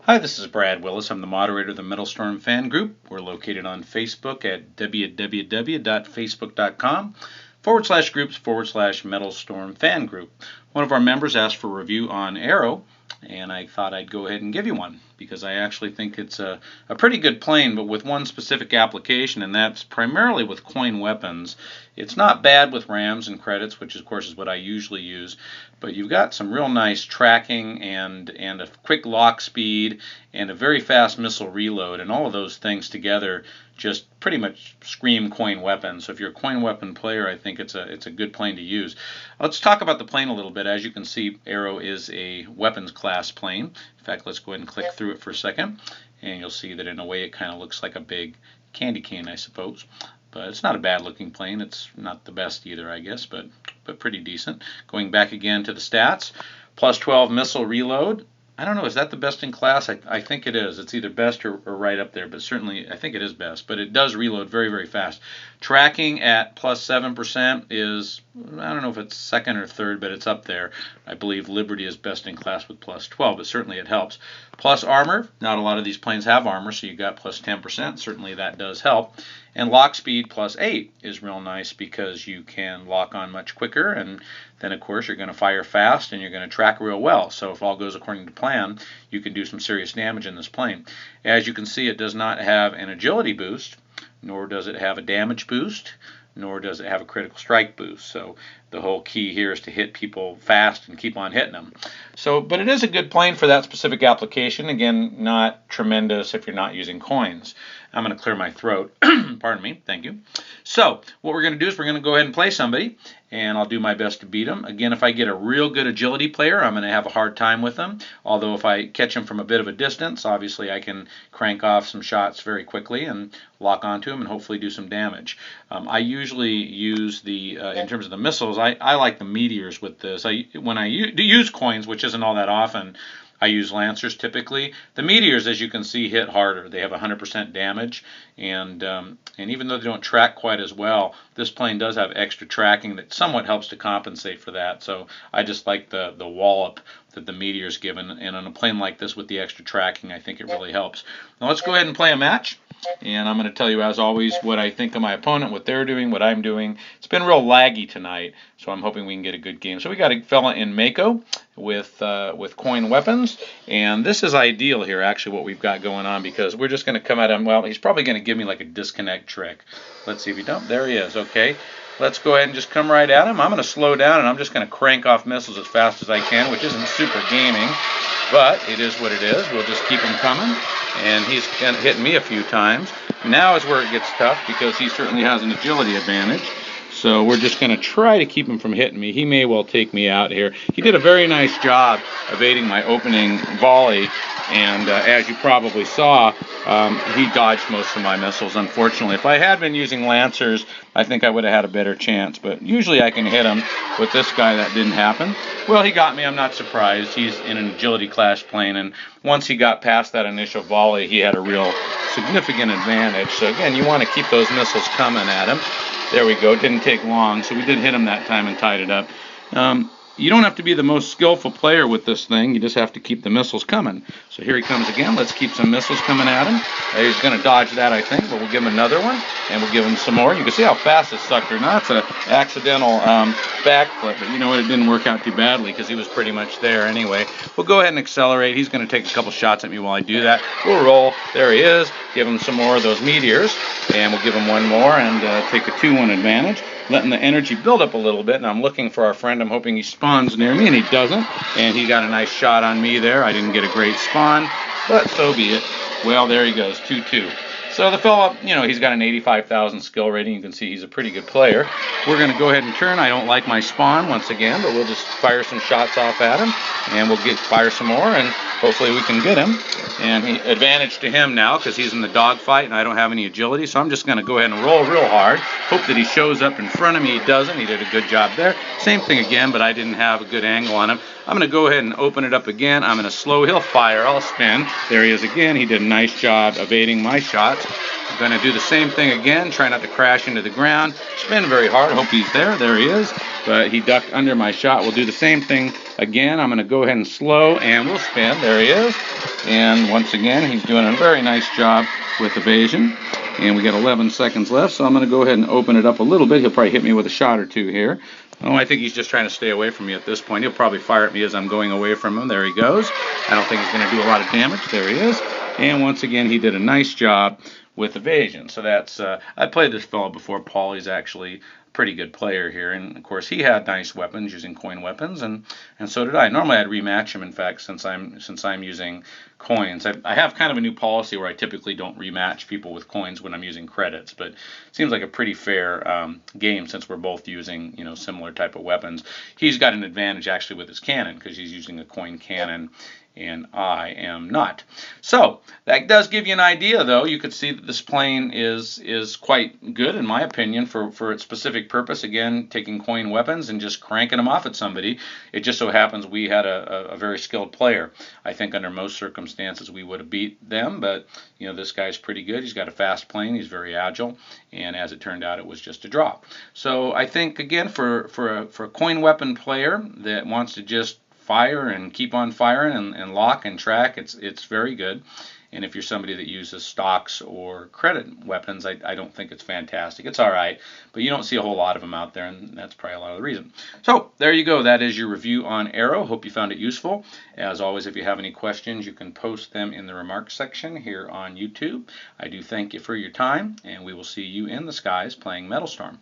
Hi, this is Brad Willis. I'm the moderator of the MetalStorm fan group. We're located on Facebook at www.facebook.com/groups/MetalStorm fan group. One of our members asked for a review on Arrow, and I thought I'd go ahead and give you one because I actually think it's a pretty good plane, but with one specific application, and that's primarily with coin weapons. It's not bad with rams and credits, which of course is what I usually use, but you've got some real nice tracking and a quick lock speed and a very fast missile reload, and all of those things together just pretty much scream coin weapon. So if you're a coin weapon player, I think it's a good plane to use. Let's talk about the plane a little bit. As you can see, Arrow is a weapons class plane. In fact, let's go ahead and click through it for a second, and you'll see that in a way it kind of looks like a big candy cane, I suppose. But it's not a bad looking plane. It's not the best either, I guess, but pretty decent. Going back again to the stats, plus 12 missile reload. I don't know, is that the best in class? I think it is. It's either best or right up there, but certainly I think it is best. But it does reload very, very fast. Tracking at plus 7% is, I don't know if it's second or third, but it's up there. I believe Liberty is best in class with plus 12, but certainly it helps. Plus armor, not a lot of these planes have armor, so you got plus 10%. Certainly that does help. And lock speed plus 8 is real nice because you can lock on much quicker, and then of course you're going to fire fast and you're going to track real well. So if all goes according to plan, you can do some serious damage in this plane. As you can see, it does not have an agility boost, nor does it have a damage boost, nor does it have a critical strike boost. So the whole key here is to hit people fast and keep on hitting them. So, but it is a good plane for that specific application. Again, not tremendous if you're not using coins. I'm going to clear my throat. Pardon me. Thank you. So what we're going to do is we're going to go ahead and play somebody, and I'll do my best to beat them. Again, if I get a real good agility player, I'm going to have a hard time with them. Although if I catch them from a bit of a distance, obviously I can crank off some shots very quickly and lock onto them and hopefully do some damage. I usually use in terms of the missiles, I like the meteors with this. When I use coins, which isn't all that often, I use Lancers typically. The meteors, as you can see, hit harder. They have 100% damage, and even though they don't track quite as well, this plane does have extra tracking that somewhat helps to compensate for that. So I just like the wallop that the meteors give, and on a plane like this with the extra tracking, I think it really helps. Now let's go ahead and play a match. And I'm going to tell you, as always, what I think of my opponent, what they're doing, what I'm doing. It's been real laggy tonight, so I'm hoping we can get a good game. So we got a fella in Mako with coin weapons, and this is ideal here, actually, what we've got going on, because we're just going to come at him. Well, he's probably going to give me like a disconnect trick. Let's see if he don't. There he is. Okay. Let's go ahead and just come right at him. I'm going to slow down, and I'm just going to crank off missiles as fast as I can, which isn't super gaming, but it is what it is. We'll just keep him coming, and he's hit me a few times. Now is where it gets tough because he certainly has an agility advantage. So we're just going to try to keep him from hitting me. He may well take me out here. He did a very nice job evading my opening volley, and as you probably saw, he dodged most of my missiles, unfortunately. If I had been using Lancers, I think I would have had a better chance, but usually I can hit him. With this guy, that didn't happen. Well, he got me. I'm not surprised. He's in an agility class plane, and once he got past that initial volley, he had a real significant advantage. So again, you want to keep those missiles coming at him. There we go. It didn't take long, so we did hit him that time and tied it up. You don't have to be the most skillful player with this thing. You just have to keep the missiles coming. So here he comes again. Let's keep some missiles coming at him. He's going to dodge that, I think, but we'll give him another one, and we'll give him some more. You can see how fast this sucker. Now, it's an accidental backflip, but you know what? It didn't work out too badly because he was pretty much there anyway. We'll go ahead and accelerate. He's going to take a couple shots at me while I do that. We'll roll. There he is. Give him some more of those meteors, and we'll give him one more and take a 2-1 advantage. Letting the energy build up a little bit, and I'm looking for our friend. I'm hoping he spawns near me, and he doesn't. And he got a nice shot on me there. I didn't get a great spawn, but so be it. Well, there he goes, 2-2. So the fella, he's got an 85,000 skill rating. You can see he's a pretty good player. We're going to go ahead and turn. I don't like my spawn once again, but we'll just fire some shots off at him, and we'll fire some more, and hopefully we can get him. And advantage to him now because he's in the dogfight, and I don't have any agility, so I'm just going to go ahead and roll real hard. Hope that he shows up in front of me. He doesn't. He did a good job there. Same thing again, but I didn't have a good angle on him. I'm going to go ahead and open it up again. I'm going to slow. He'll fire. I'll spin. There he is again. He did a nice job evading my shots. I'm going to do the same thing again. Try not to crash into the ground. Spin very hard. Hope he's there. There he is. But he ducked under my shot. We'll do the same thing Again, I'm going to go ahead and slow, and we'll spin. There he is. And once again, he's doing a very nice job with evasion. And we got 11 seconds left, so I'm going to go ahead and open it up a little bit. He'll probably hit me with a shot or two here. Oh, I think he's just trying to stay away from me at this point. He'll probably fire at me as I'm going away from him. There he goes. I don't think he's going to do a lot of damage. There he is. And once again, he did a nice job with evasion. So that's, I played this fellow before. Paul, he's actually a pretty good player here. And of course, he had nice weapons using coin weapons, and so did I. Normally, I'd rematch him, in fact, since I'm using coins. I have kind of a new policy where I typically don't rematch people with coins when I'm using credits, but it seems like a pretty fair game since we're both using, similar type of weapons. He's got an advantage actually with his cannon because he's using a coin cannon, and I am not. So that does give you an idea, though. You could see that this plane is quite good, in my opinion, for its specific purpose. Again, taking coin weapons and just cranking them off at somebody. It just so happens we had a very skilled player. I think under most circumstances we would have beat them, but this guy's pretty good. He's got a fast plane. He's very agile, and as it turned out, it was just a draw. So I think, again, for a coin weapon player that wants to just fire and keep on firing and lock and track, it's very good. And if you're somebody that uses stocks or credit weapons, I don't think it's fantastic. It's all right, but you don't see a whole lot of them out there, and that's probably a lot of the reason. So there you go. That is your review on Arrow. Hope you found it useful. As always, if you have any questions, you can post them in the remarks section here on YouTube. I do thank you for your time, and we will see you in the skies playing MetalStorm.